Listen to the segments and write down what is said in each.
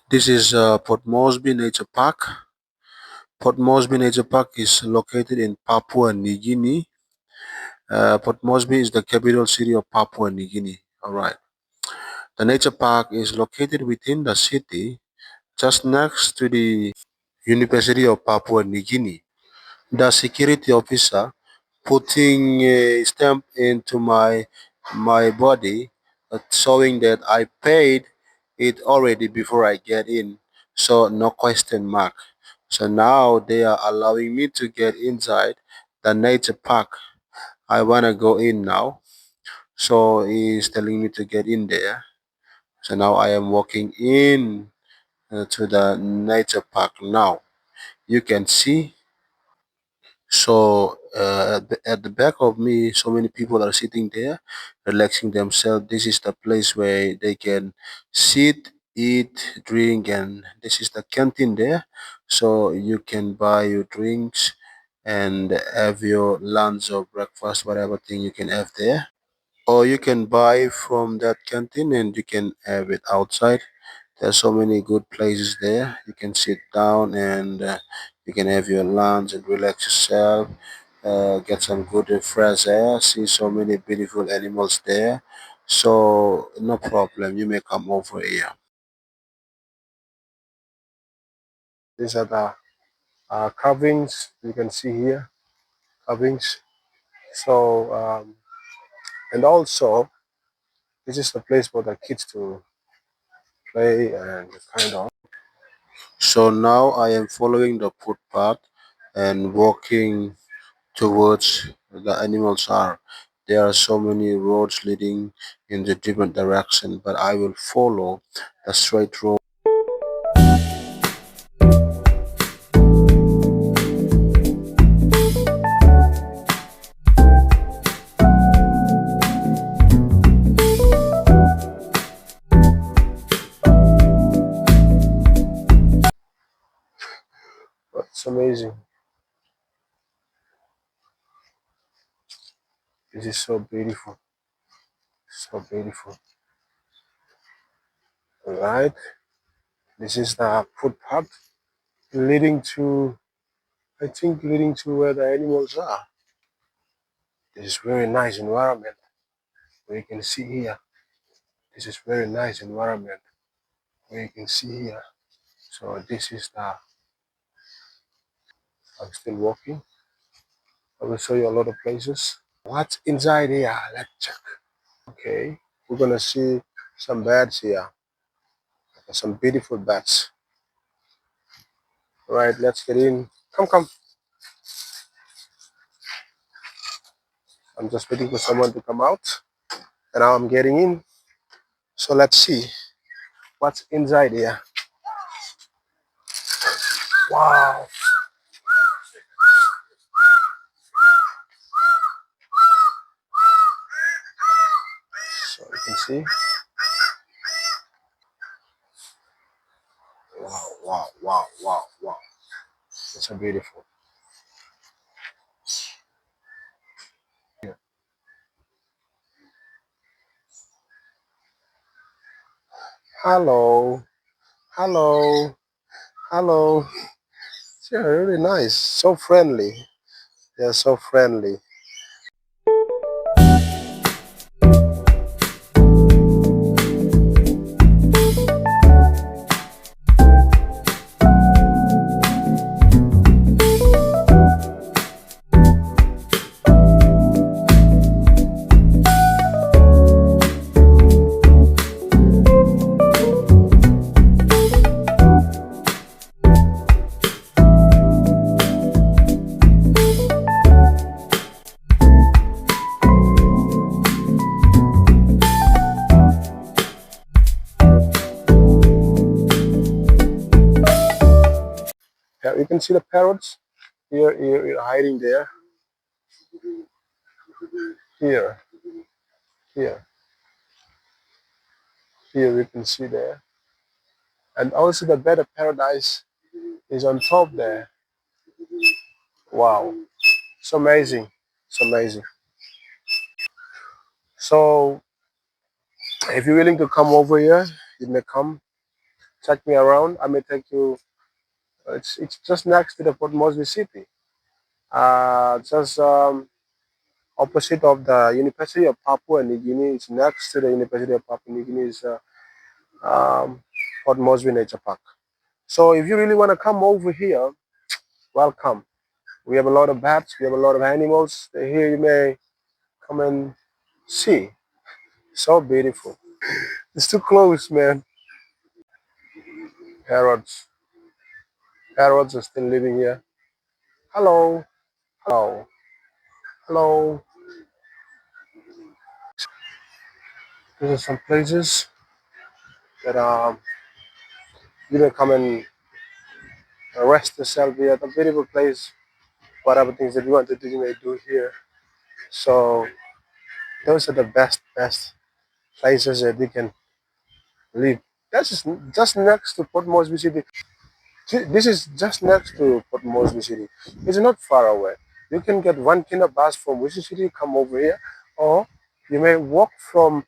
This is Port Moresby Nature Park. Port Moresby Nature Park is located in Papua New Guinea. Port Moresby is the capital city of Papua New Guinea. All right. The nature park is located within the city, just next to the University of Papua New Guinea. The security officer putting a stamp into my body, showing that I paid it already before I get in, so no question mark. So now they are allowing me to get inside the nature park. I wanna go in now, so he's telling me to get in there. So now I am walking in to the nature park now. You can see. So at the back of me, so many people are sitting there, relaxing themselves. This is the place where they can sit, eat, drink, and this is the canteen there. So you can buy your drinks and have your lunch or breakfast, whatever thing you can have there. Or you can buy from that canteen and you can have it outside. There's so many good places there. You can sit down and you can have your lunch and relax yourself. Get some good and fresh air. See so many beautiful animals there. So no problem. You may come over here. These are the carvings you can see here. Carvings. So and also this is the place for the kids to play and kind of. So now I am following the footpath and walking towards the animals are. There are so many roads leading in the different direction, but I will follow the straight road. It's amazing. This is so beautiful. So beautiful. Alright. This is the footpath leading to, I think, leading to where the animals are. This is very nice environment. Where you can see here. This is very nice environment. Where you can see here. So this is the, I'm still walking. I will show you a lot of places. What's inside here? Let's check. Okay, we're gonna see some bats here. Some beautiful bats. All right, let's get in. Come, come. I'm just waiting for someone to come out. And now I'm getting in. So let's see what's inside here. Wow. So you can see. Wow, wow, wow, wow, wow. It's so beautiful. Yeah. Hello. Hello. Hello. They're really nice. So friendly. They're so friendly. Yeah, you can see the parrots here hiding there. Here, here, here we can see there. And also the bed of paradise is on top there. Wow, it's amazing. It's amazing. So if you're willing to come over here, you may come. Take me around. I may take you. It's just next to the Port Moresby city. Just opposite of the University of Papua New Guinea. It's next to the University of Papua New Guinea is Port Moresby Nature Park. So if you really want to come over here, welcome. We have a lot of bats. We have a lot of animals. Here you may come and see. So beautiful. It's too close, man. Parrots. Parrots are still living here. Hello. Hello. Hello. These are some places that you may come and rest yourself here. It's a beautiful place. Whatever things that you want to do, you may do here. So those are the best places that you can live. That's just next to Port Moresby City. This is just next to Port Moresby City. It's not far away. You can get 1 kilo bus from Moresby City, come over here, or you may walk from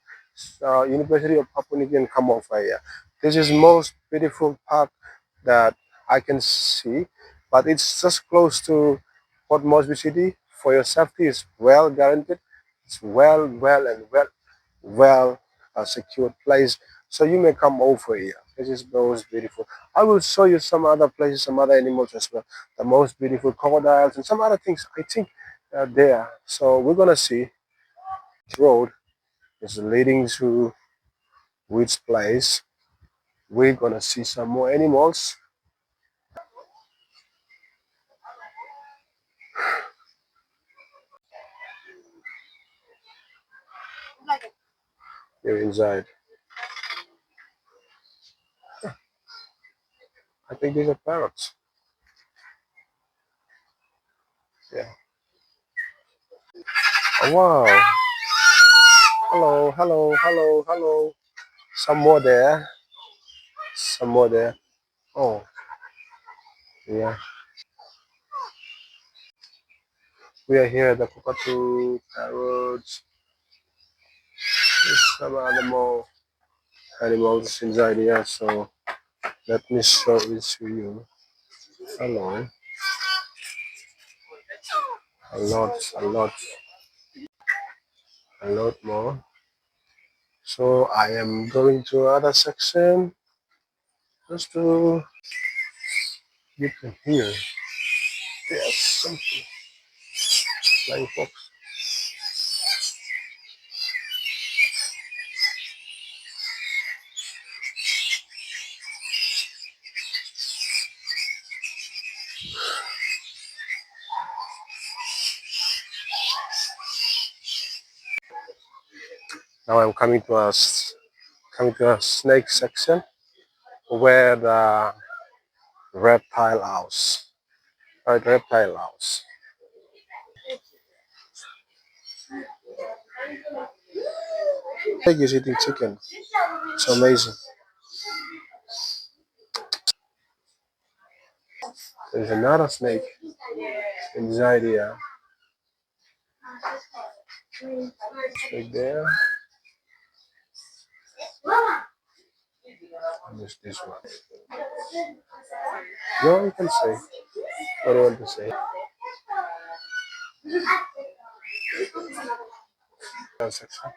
University of Papua New Guinea and come over here. This is most beautiful park that I can see, but it's just close to Port Moresby City. For your safety, it's well guaranteed. It's well secured place. So you may come over here. This is most beautiful. I will show you some other places, some other animals as well. The most beautiful crocodiles and some other things I think are there. So we're gonna see which road is leading to which place. We're gonna see some more animals. Here inside. I think these are parrots. Yeah. Oh, wow. Hello, hello, hello, hello. Some more there. Some more there. Oh, yeah. We are here at the cockatoo, parrots, some animals inside here. So let me show it to you. Hello. A lot more. So I am going to other section just to you can hear there's something flying fox. Now I'm coming to a snake section where the reptile house. Right, reptile house. Snake is eating chicken. It's amazing. There's another snake inside here. Snake there. And there's this one. No, you can say what do you want to say. Section.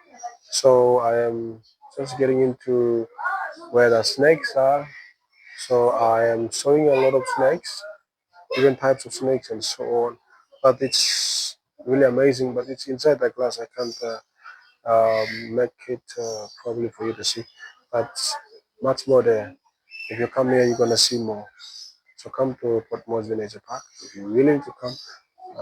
So I am just getting into where the snakes are. So I am showing a lot of snakes, different types of snakes and so on. But it's really amazing. But it's inside the glass. I can't make it probably for you to see. But much more there. If you come here, you're gonna see more. So come to Port Moresby Nature Park. If you're willing to come,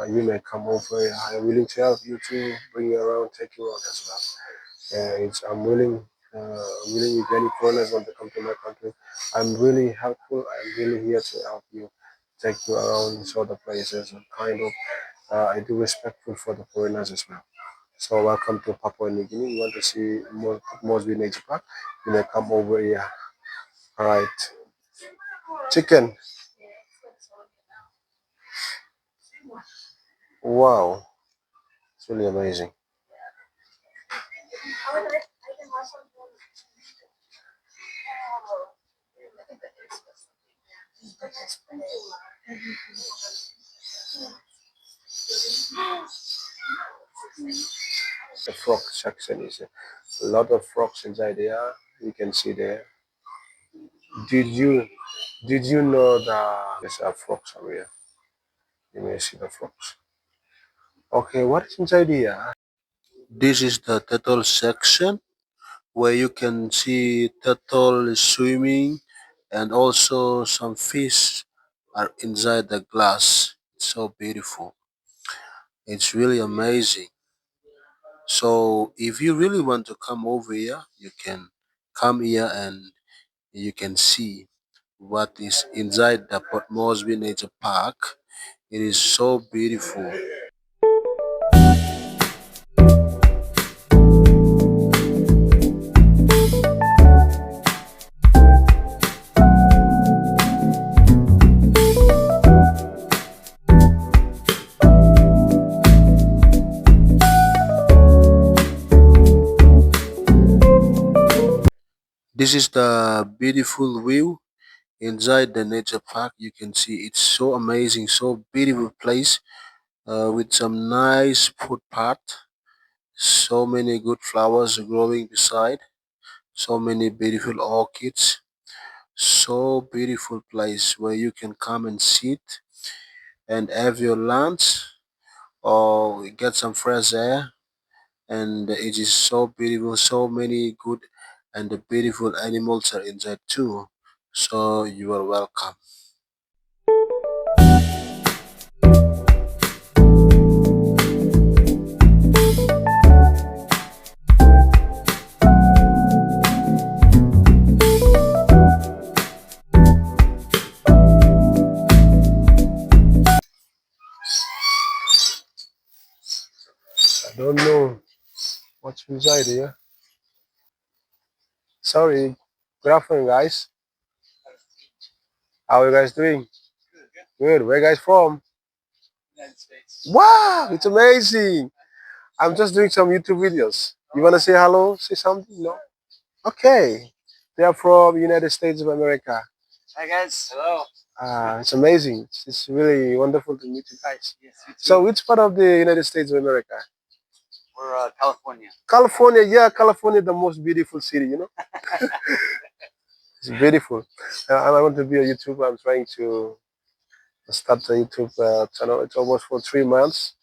you may come over here. I'm willing to help you to bring you around, take you around as well. I'm willing if any foreigners want to come to my country. I'm really helpful. I'm really here to help you, take you around, show the places, and kind of I do respectful for the foreigners as well. So welcome to Papua New Guinea. You want to see Moresby Nature Park? You may come over here. All right. Chicken. Wow. It's really amazing. The frog section is a lot of frogs inside there. You can see there. Did you did you know that there's a frogs over here? You may see the frogs. Okay, what is inside here? This is the turtle section where you can see turtle swimming and also some fish are inside the glass. It's so beautiful. It's really amazing. So if you really want to come over here, you can come here and you can see what is inside the Port Moresby Nature Park. It is so beautiful. This is the beautiful view inside the nature park. You can see it's so amazing, so beautiful place with some nice footpath, so many good flowers growing beside, so many beautiful orchids, so beautiful place where you can come and sit and have your lunch or get some fresh air. And it is so beautiful, so many good and the beautiful animals are inside too. So you are welcome. I don't know what's inside here. Sorry. Good afternoon, guys. How are you guys doing? Good. Where you guys from? Wow, it's amazing. I'm just doing some YouTube videos. You wanna say hello? Say something? No? Okay. They are from United States of America. Hi guys. Hello. It's amazing. It's really wonderful to meet you guys. Yes, you too. So which part of the United States of America? We're California. California, yeah, California, the most beautiful city, you know? It's beautiful. I want to be a YouTuber. I'm trying to start a YouTube channel. It's almost for 3 months.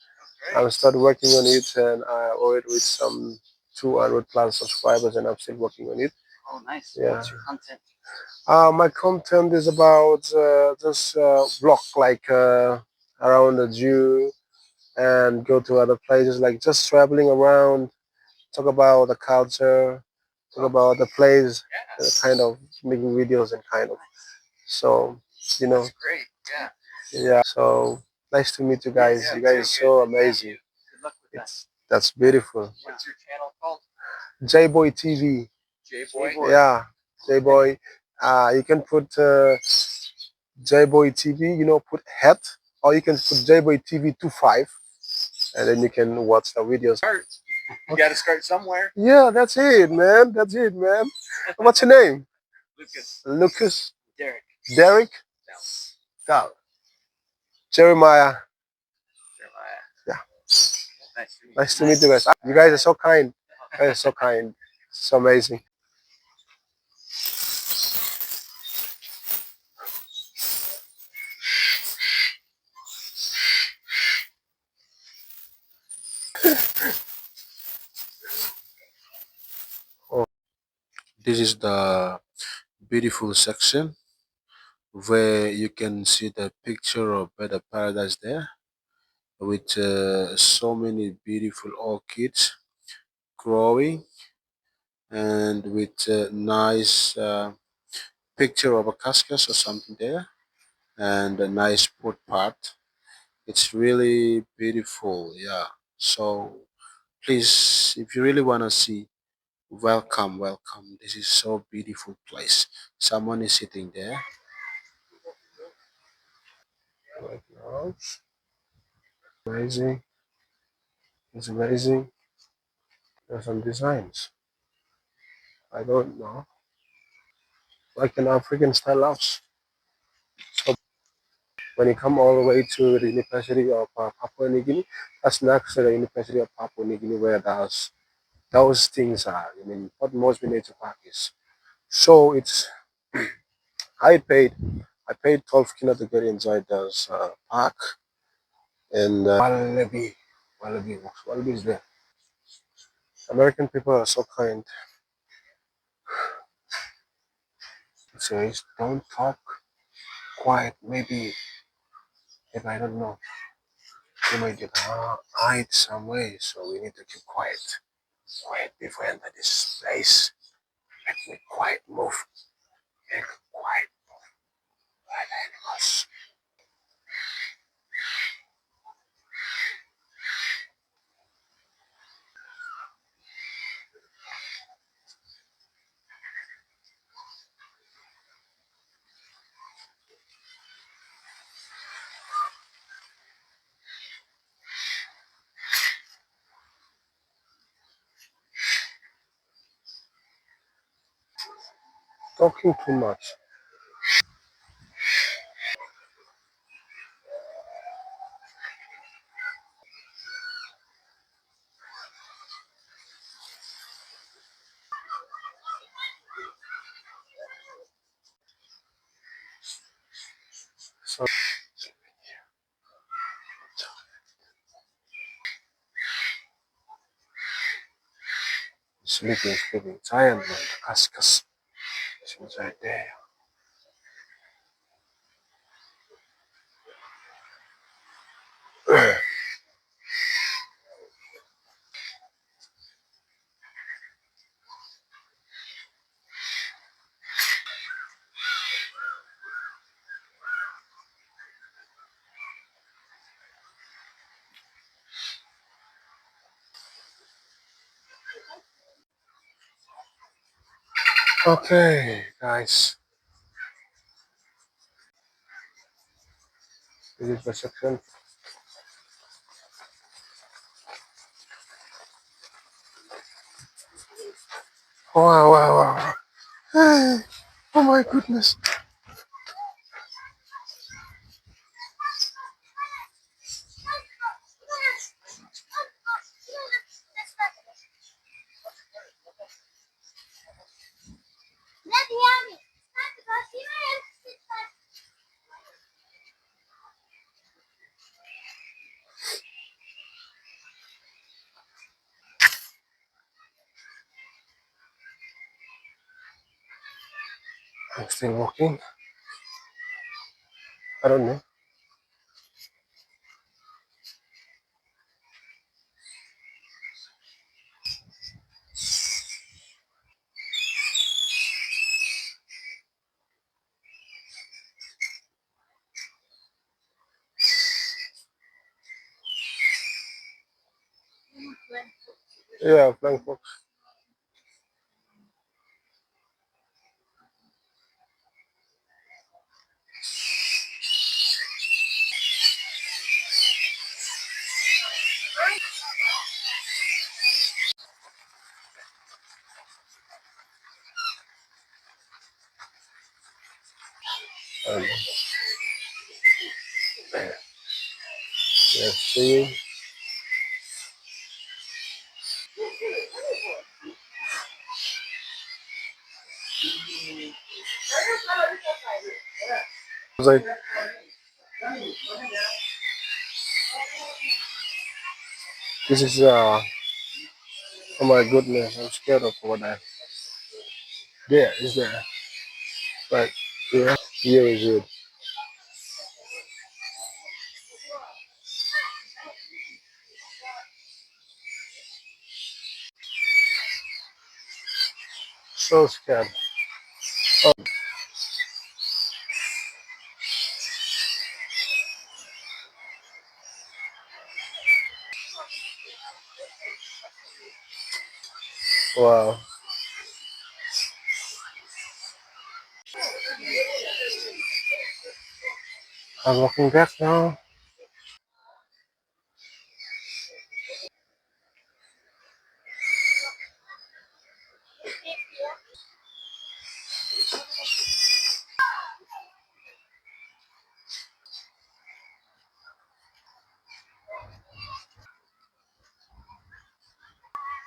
Okay. I started working on it and I already with some 200 plus subscribers and I'm still working on it. Oh, nice. Yeah. What's your content? My content is about just vlog, like around the zoo and go to other places, like just traveling around, talk about the culture, talk about the place, kind of making videos and kind of. So, you know, That's great. Yeah. yeah. So nice to meet you guys. Yeah, You guys too. are so Good. amazing. Good luck with that. That's beautiful. What's your channel called? J Boy TV. J Boy. Yeah, J Boy. You can put J Boy TV. You know, put hat, or you can put J Boy TV 25, and then you can watch the videos. Start. You got to start somewhere. Yeah, that's it, man. That's it, man. What's your name? Lucas. Lucas. Derek. Derek. Dal. Dal. Jeremiah. Jeremiah. Yeah. Nice to meet you. Nice to meet you guys. You guys are so kind. You guys are so kind. So amazing. Oh, this is the beautiful section where you can see the picture of Better Paradise there with so many beautiful orchids growing and with a nice picture of a cactus or something there and a nice footpath. It's really beautiful, yeah. So please, if you really want to see, welcome, welcome. This is so beautiful place. Someone is sitting there. Right now. Amazing. It's amazing. There's some designs. I don't know. Like an African style house. So when you come all the way to the University of Papua New Guinea, that's next to the University of Papua New Guinea where those things are. I mean, what Moresby Nature Park is. So it's I paid 12 kina to get inside this park, and Wallaby is there. American people are so kind. It says don't talk, quiet. Maybe I don't know. You might get eyed some way, so we need to keep quiet. Quiet before we enter this place. Let me quiet move. Make quiet like animals. Talking too much. So sleeping. Tired man. Kaskas. She's right there. Okay, guys. This is the section. Wow. Hey, oh my goodness. I'm still walking. I don't know. Yeah, flying fox. Um, yeah, singing. I was like, this is oh my goodness, I'm scared of what I. There is there. Right. Yeah. Here is it. So scared. Oh wow. I'm walking back now.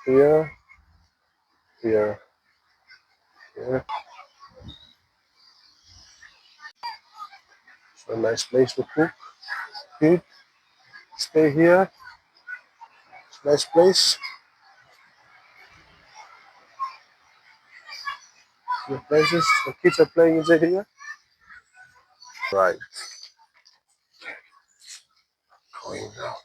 Here, here, here. So a nice place to cook, eat, stay here. Nice place. The places the kids are playing inside here. Right. Going now.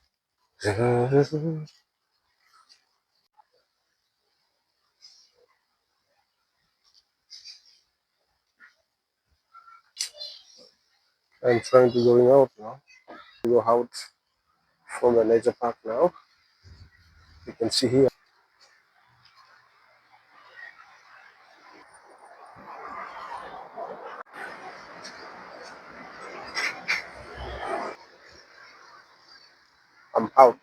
I'm trying to going out now. We go out from the nature park now. You can see here. I'm out.